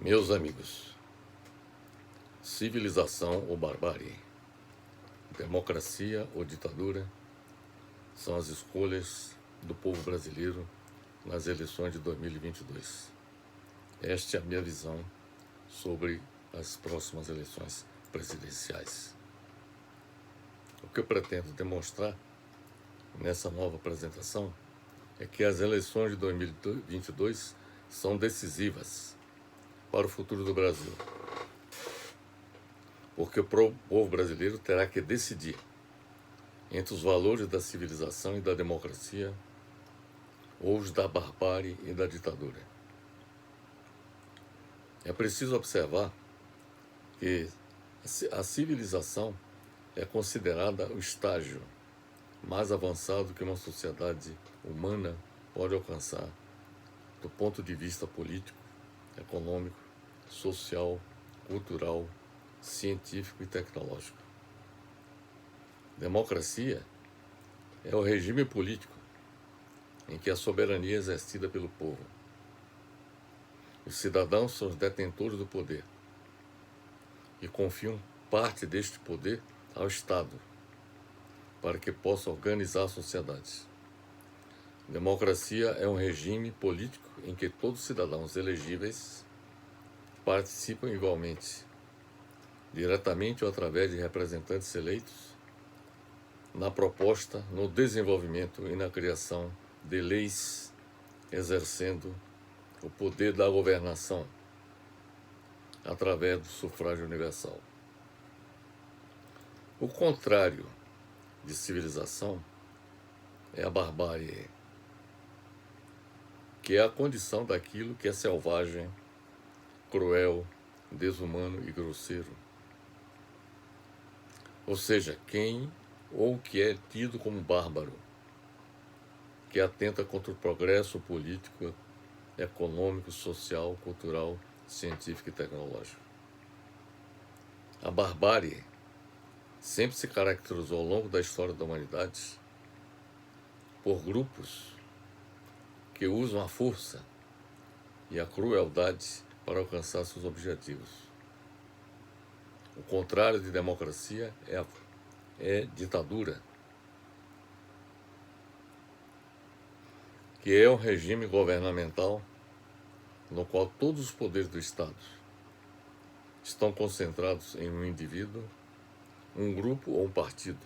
Meus amigos, civilização ou barbárie, democracia ou ditadura são as escolhas do povo brasileiro nas eleições de 2022. Esta é a minha visão sobre as próximas eleições presidenciais. O que eu pretendo demonstrar nessa nova apresentação é que as eleições de 2022 são decisivas para o futuro do Brasil, porque o povo brasileiro terá que decidir entre os valores da civilização e da democracia ou os da barbárie e da ditadura. É preciso observar que a civilização é considerada o estágio mais avançado que uma sociedade humana pode alcançar do ponto de vista político, econômico, social, cultural, científico e tecnológico. Democracia é o regime político em que a soberania é exercida pelo povo. Os cidadãos são os detentores do poder e confiam parte deste poder ao Estado para que possa organizar a sociedade. Democracia é um regime político em que todos os cidadãos elegíveis participam igualmente, diretamente ou através de representantes eleitos, na proposta, no desenvolvimento e na criação de leis, exercendo o poder da governação através do sufrágio universal. O contrário de civilização é a barbárie, que é a condição daquilo que é selvagem, cruel, desumano e grosseiro. Ou seja, quem ou que é tido como bárbaro, que atenta contra o progresso político, econômico, social, cultural, científico e tecnológico. A barbárie sempre se caracterizou ao longo da história da humanidade por grupos que usam a força e a crueldade para alcançar seus objetivos. O contrário de democracia é ditadura, que é um regime governamental no qual todos os poderes do Estado estão concentrados em um indivíduo, um grupo ou um partido.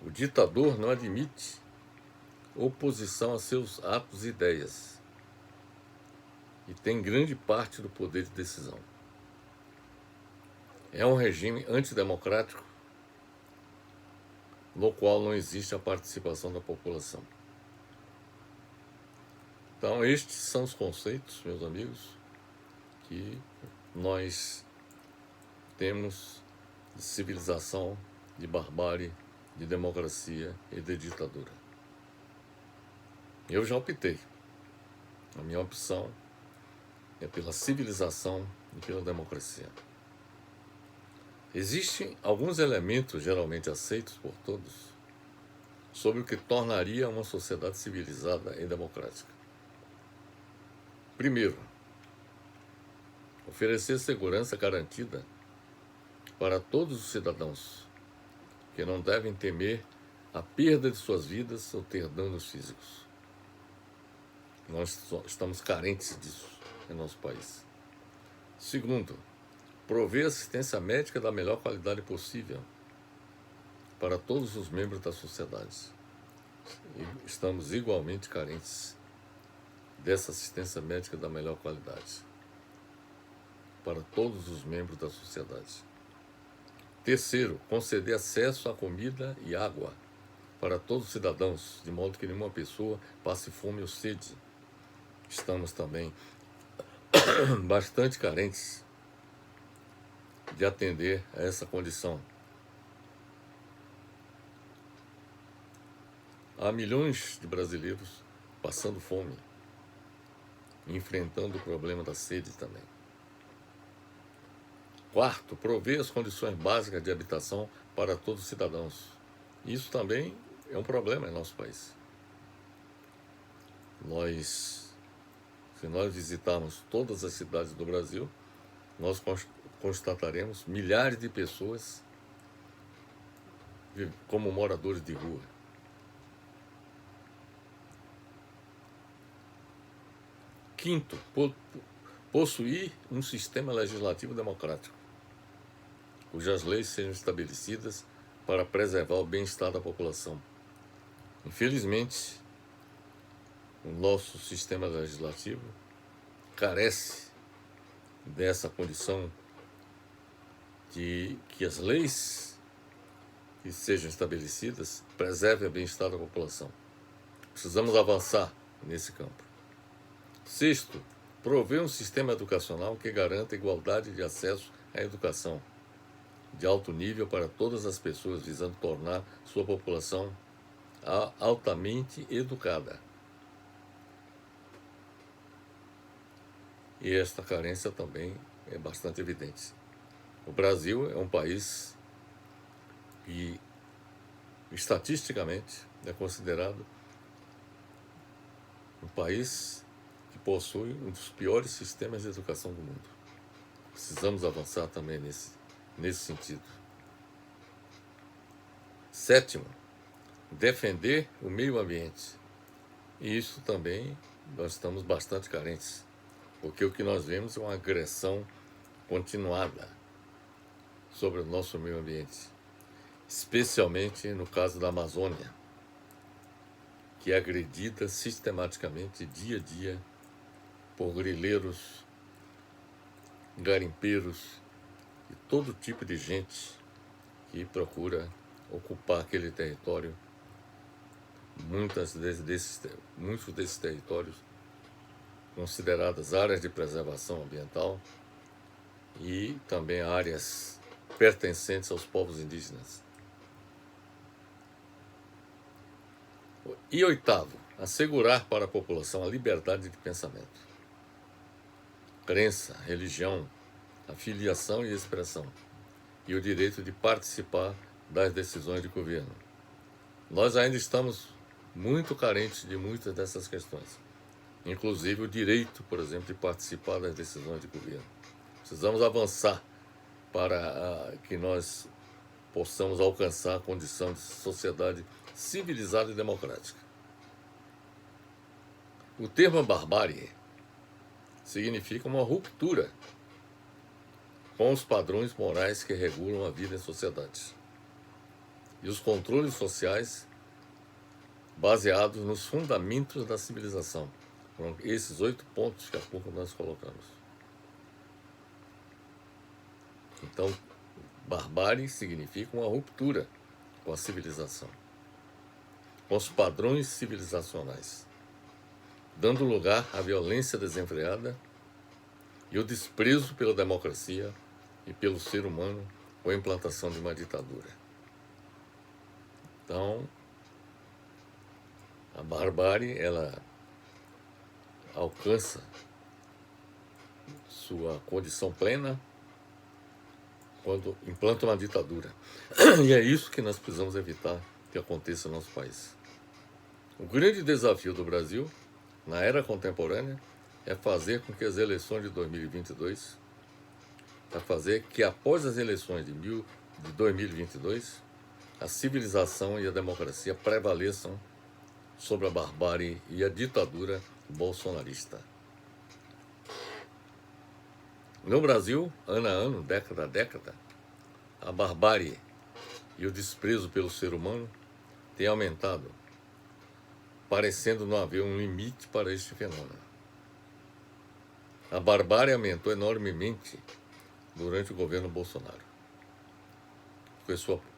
O ditador não admite oposição a seus atos e ideias e tem grande parte do poder de decisão. É um regime antidemocrático no qual não existe a participação da população. Então, estes são os conceitos, meus amigos, que nós temos de civilização, de barbárie, de democracia e de ditadura. Eu já optei. A minha opção é pela civilização e pela democracia. Existem alguns elementos geralmente aceitos por todos sobre o que tornaria uma sociedade civilizada e democrática. Primeiro, oferecer segurança garantida para todos os cidadãos, que não devem temer a perda de suas vidas ou ter danos físicos. Nós estamos carentes disso em nosso país. Segundo, prover assistência médica da melhor qualidade possível para todos os membros da sociedade. E estamos igualmente carentes dessa assistência médica da melhor qualidade para todos os membros da sociedade. Terceiro, conceder acesso à comida e água para todos os cidadãos, de modo que nenhuma pessoa passe fome ou sede. Estamos também bastante carentes de atender a essa condição. Há milhões de brasileiros passando fome, enfrentando o problema da sede também. Quarto, prover as condições básicas de habitação para todos os cidadãos. Isso também é um problema em nosso país. Nós Se nós visitarmos todas as cidades do Brasil, nós constataremos milhares de pessoas como moradores de rua. Quinto, possuir um sistema legislativo democrático, cujas leis sejam estabelecidas para preservar o bem-estar da população. Infelizmente, o nosso sistema legislativo carece dessa condição de que as leis que sejam estabelecidas preservem o bem-estar da população. Precisamos avançar nesse campo. Sexto, prover um sistema educacional que garanta igualdade de acesso à educação de alto nível para todas as pessoas, visando tornar sua população altamente educada. E esta carência também é bastante evidente. O Brasil é um país que, estatisticamente, é considerado um país que possui um dos piores sistemas de educação do mundo. Precisamos avançar também nesse sentido. Sétimo, defender o meio ambiente. E isso também nós estamos bastante carentes, porque o que nós vemos é uma agressão continuada sobre o nosso meio ambiente, especialmente no caso da Amazônia, que é agredida sistematicamente, dia a dia, por grileiros, garimpeiros e todo tipo de gente que procura ocupar aquele território. Muitos desses territórios consideradas áreas de preservação ambiental e também áreas pertencentes aos povos indígenas. E oitavo, assegurar para a população a liberdade de pensamento, crença, religião, afiliação e expressão, e o direito de participar das decisões de governo. Nós ainda estamos muito carentes de muitas dessas questões, inclusive o direito, por exemplo, de participar das decisões de governo. Precisamos avançar para que nós possamos alcançar a condição de sociedade civilizada e democrática. O termo barbárie significa uma ruptura com os padrões morais que regulam a vida em sociedades e os controles sociais baseados nos fundamentos da civilização. Foram esses 8 pontos que há pouco nós colocamos. Então, barbárie significa uma ruptura com a civilização, com os padrões civilizacionais, dando lugar à violência desenfreada e o desprezo pela democracia e pelo ser humano com a implantação de uma ditadura. Então, a barbárie, ela alcança sua condição plena quando implanta uma ditadura. E é isso que nós precisamos evitar que aconteça no nosso país. O grande desafio do Brasil, na era contemporânea, é fazer com que as eleições de 2022, é fazer que após as eleições de 2022, a civilização e a democracia prevaleçam sobre a barbárie e a ditadura bolsonarista. No Brasil, ano a ano, década a década, a barbárie e o desprezo pelo ser humano têm aumentado, parecendo não haver um limite para este fenômeno. A barbárie aumentou enormemente durante o governo Bolsonaro,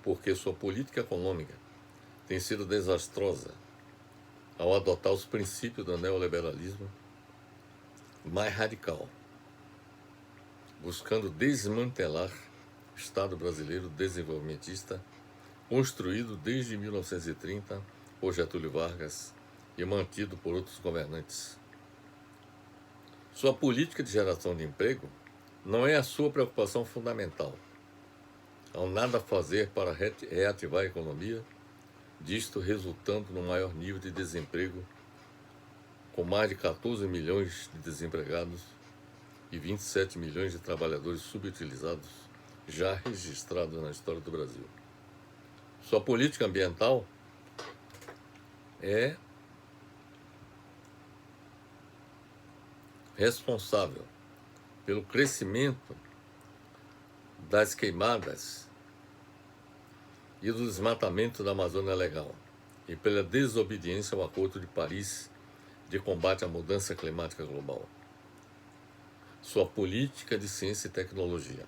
porque sua política econômica tem sido desastrosa ao adotar os princípios do neoliberalismo mais radical, buscando desmantelar o Estado brasileiro desenvolvimentista, construído desde 1930 por Getúlio Vargas e mantido por outros governantes. Sua política de geração de emprego não é a sua preocupação fundamental. Ao nada fazer para reativar a economia, disto resultando no maior nível de desemprego com mais de 14 milhões de desempregados e 27 milhões de trabalhadores subutilizados já registrados na história do Brasil. Sua política ambiental é responsável pelo crescimento das queimadas e do desmatamento da Amazônia Legal e pela desobediência ao Acordo de Paris de combate à mudança climática global. Sua política de ciência e tecnologia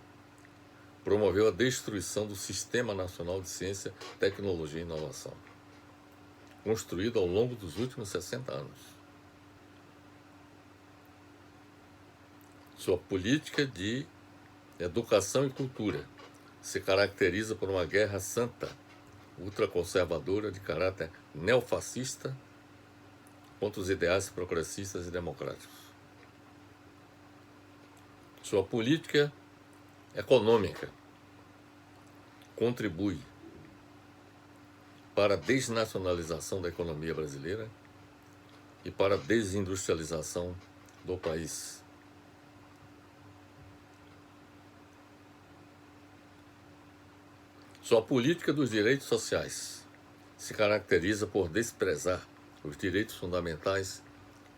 promoveu a destruição do Sistema Nacional de Ciência, Tecnologia e Inovação, construído ao longo dos últimos 60 anos. Sua política de educação e cultura se caracteriza por uma guerra santa, ultraconservadora, de caráter neofascista, contra os ideais progressistas e democráticos. Sua política econômica contribui para a desnacionalização da economia brasileira e para a desindustrialização do país. Sua política dos direitos sociais se caracteriza por desprezar os direitos fundamentais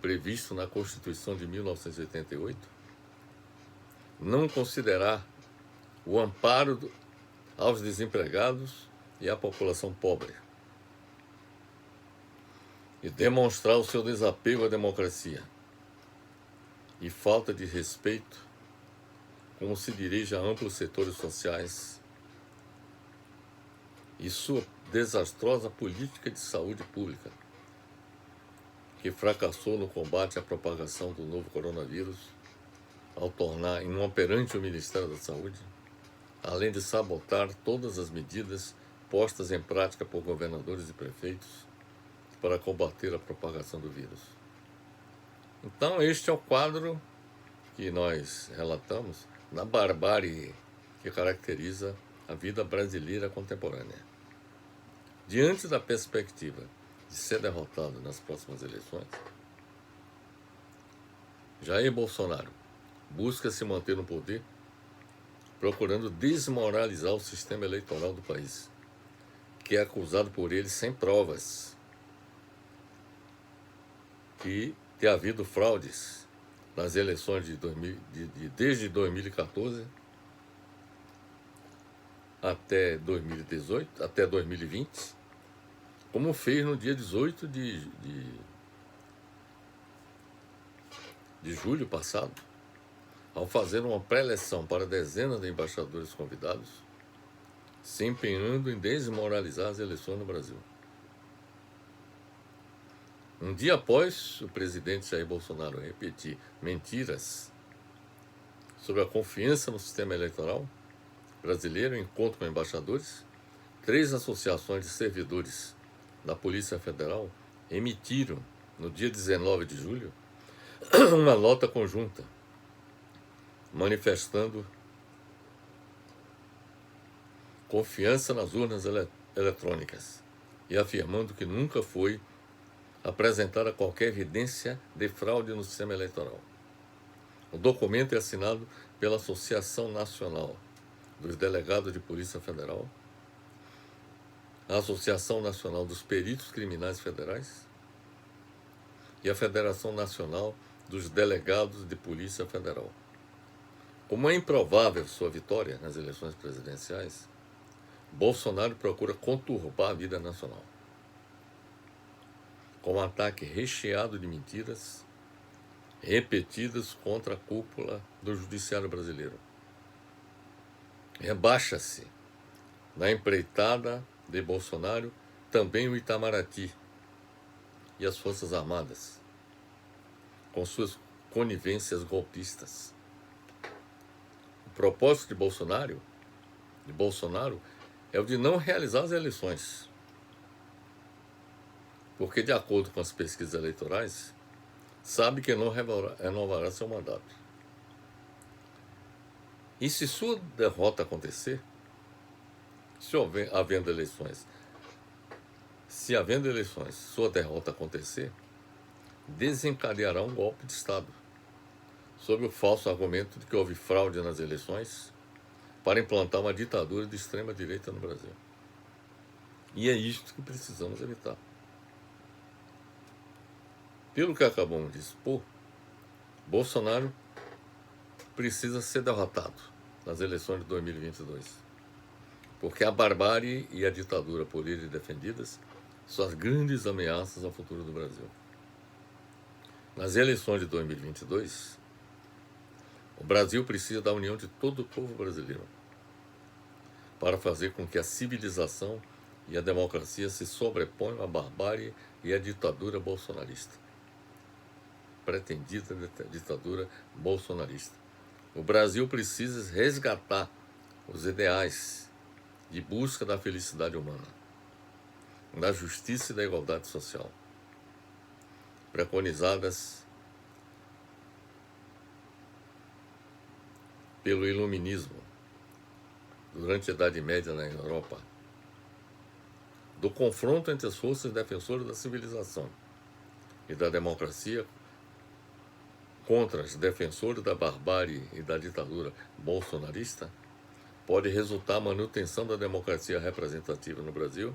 previstos na Constituição de 1988, não considerar o amparo aos desempregados e à população pobre, e demonstrar o seu desapego à democracia e falta de respeito como se dirige a amplos setores sociais, e sua desastrosa política de saúde pública, que fracassou no combate à propagação do novo coronavírus, ao tornar inoperante o Ministério da Saúde, além de sabotar todas as medidas postas em prática por governadores e prefeitos para combater a propagação do vírus. Então, este é o quadro que nós relatamos na barbárie que caracteriza a vida brasileira contemporânea. Diante da perspectiva de ser derrotado nas próximas eleições, Jair Bolsonaro busca se manter no poder, procurando desmoralizar o sistema eleitoral do país, que é acusado por ele sem provas de ter havido fraudes nas eleições desde 2014 até 2018, até 2020, como fez no dia 18 de julho passado, ao fazer uma pré-eleição para dezenas de embaixadores convidados, se empenhando em desmoralizar as eleições no Brasil. Um dia após o presidente Jair Bolsonaro repetir mentiras sobre a confiança no sistema eleitoral brasileiro em encontro com embaixadores, 3 associações de servidores da Polícia Federal emitiram, no dia 19 de julho, uma nota conjunta, manifestando confiança nas urnas eletrônicas e afirmando que nunca foi apresentada qualquer evidência de fraude no sistema eleitoral. O documento é assinado pela Associação Nacional dos Delegados de Polícia Federal, a Associação Nacional dos Peritos Criminais Federais e a Federação Nacional dos Delegados de Polícia Federal. Como é improvável sua vitória nas eleições presidenciais, Bolsonaro procura conturbar a vida nacional, com um ataque recheado de mentiras repetidas contra a cúpula do judiciário brasileiro. Rebaixa-se na empreitada de Bolsonaro também o Itamaraty e as Forças Armadas, com suas conivências golpistas. O propósito de Bolsonaro é o de não realizar as eleições, porque, de acordo com as pesquisas eleitorais, sabe que não renovará seu mandato. E se sua derrota acontecer, se havendo eleições, sua derrota acontecer, desencadeará um golpe de Estado, sob o falso argumento de que houve fraude nas eleições para implantar uma ditadura de extrema-direita no Brasil. E é isto que precisamos evitar. Pelo que acabamos de expor, Bolsonaro precisa ser derrotado nas eleições de 2022, porque a barbárie e a ditadura por ele defendidas são as grandes ameaças ao futuro do Brasil. Nas eleições de 2022, o Brasil precisa da união de todo o povo brasileiro para fazer com que a civilização e a democracia se sobreponham à barbárie e à ditadura bolsonarista. Pretendida ditadura bolsonarista. O Brasil precisa resgatar os ideais de busca da felicidade humana, da justiça e da igualdade social, preconizadas pelo iluminismo durante a Idade Média na Europa, do confronto entre as forças defensoras da civilização e da democracia contra os defensores da barbárie e da ditadura bolsonarista, pode resultar a manutenção da democracia representativa no Brasil,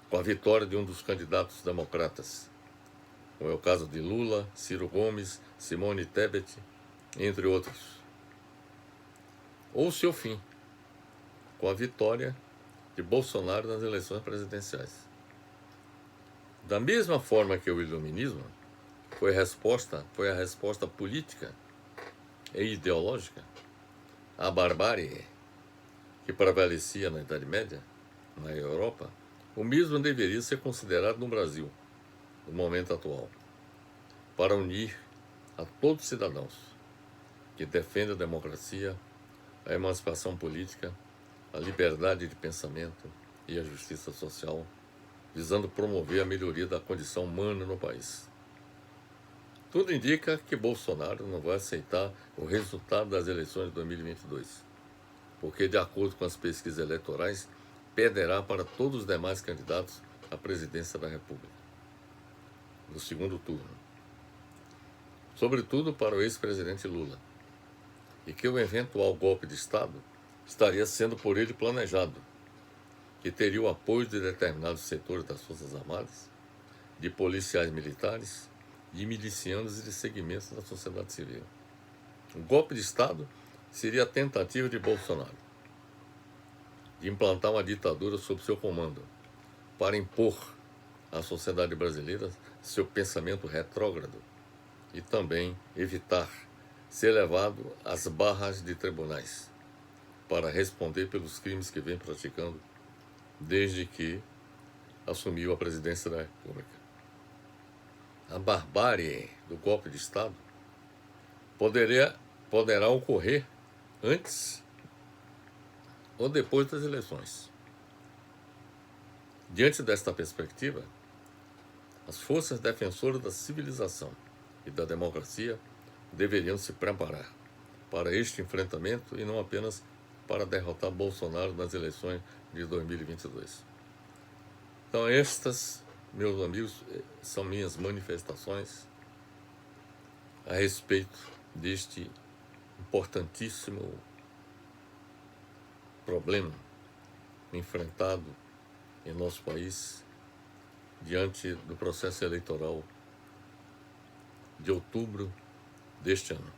com a vitória de um dos candidatos democratas, como é o caso de Lula, Ciro Gomes, Simone Tebet, entre outros. Ou seu fim, com a vitória de Bolsonaro nas eleições presidenciais. Da mesma forma que o iluminismo foi a resposta política e ideológica à barbárie que prevalecia na Idade Média, na Europa, o mesmo deveria ser considerado no Brasil, no momento atual, para unir a todos os cidadãos que defendem a democracia, a emancipação política, a liberdade de pensamento e a justiça social, visando promover a melhoria da condição humana no país. Tudo indica que Bolsonaro não vai aceitar o resultado das eleições de 2022, porque, de acordo com as pesquisas eleitorais, perderá para todos os demais candidatos à presidência da República, no segundo turno. Sobretudo para o ex-presidente Lula, e que o eventual golpe de Estado estaria sendo por ele planejado, que teria o apoio de determinados setores das Forças Armadas, de policiais militares, de milicianos e de segmentos da sociedade civil. O golpe de Estado seria a tentativa de Bolsonaro de implantar uma ditadura sob seu comando, para impor à sociedade brasileira seu pensamento retrógrado e também evitar ser levado às barras de tribunais para responder pelos crimes que vem praticando desde que assumiu a presidência da República. A barbárie do golpe de Estado poderá ocorrer antes ou depois das eleições. Diante desta perspectiva, as forças defensoras da civilização e da democracia deveriam se preparar para este enfrentamento e não apenas para derrotar Bolsonaro nas eleições de 2022. Então estas, meus amigos, são minhas manifestações a respeito deste importantíssimo problema enfrentado em nosso país diante do processo eleitoral de outubro deste ano.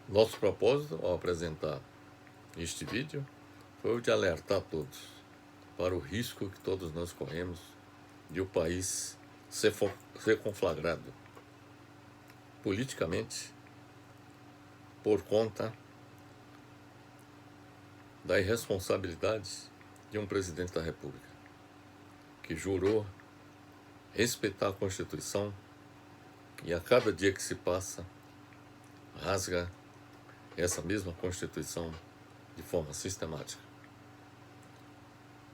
Nosso propósito ao apresentar este vídeo foi o de alertar a todos para o risco que todos nós corremos de o país ser conflagrado politicamente por conta da irresponsabilidade de um presidente da República que jurou respeitar a Constituição e a cada dia que se passa rasga essa mesma Constituição de forma sistemática.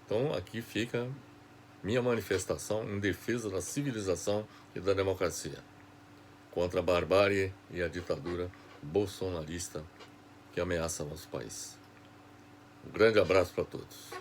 Então aqui fica minha manifestação em defesa da civilização e da democracia, contra a barbárie e a ditadura bolsonarista que ameaça nosso país. Um grande abraço para todos.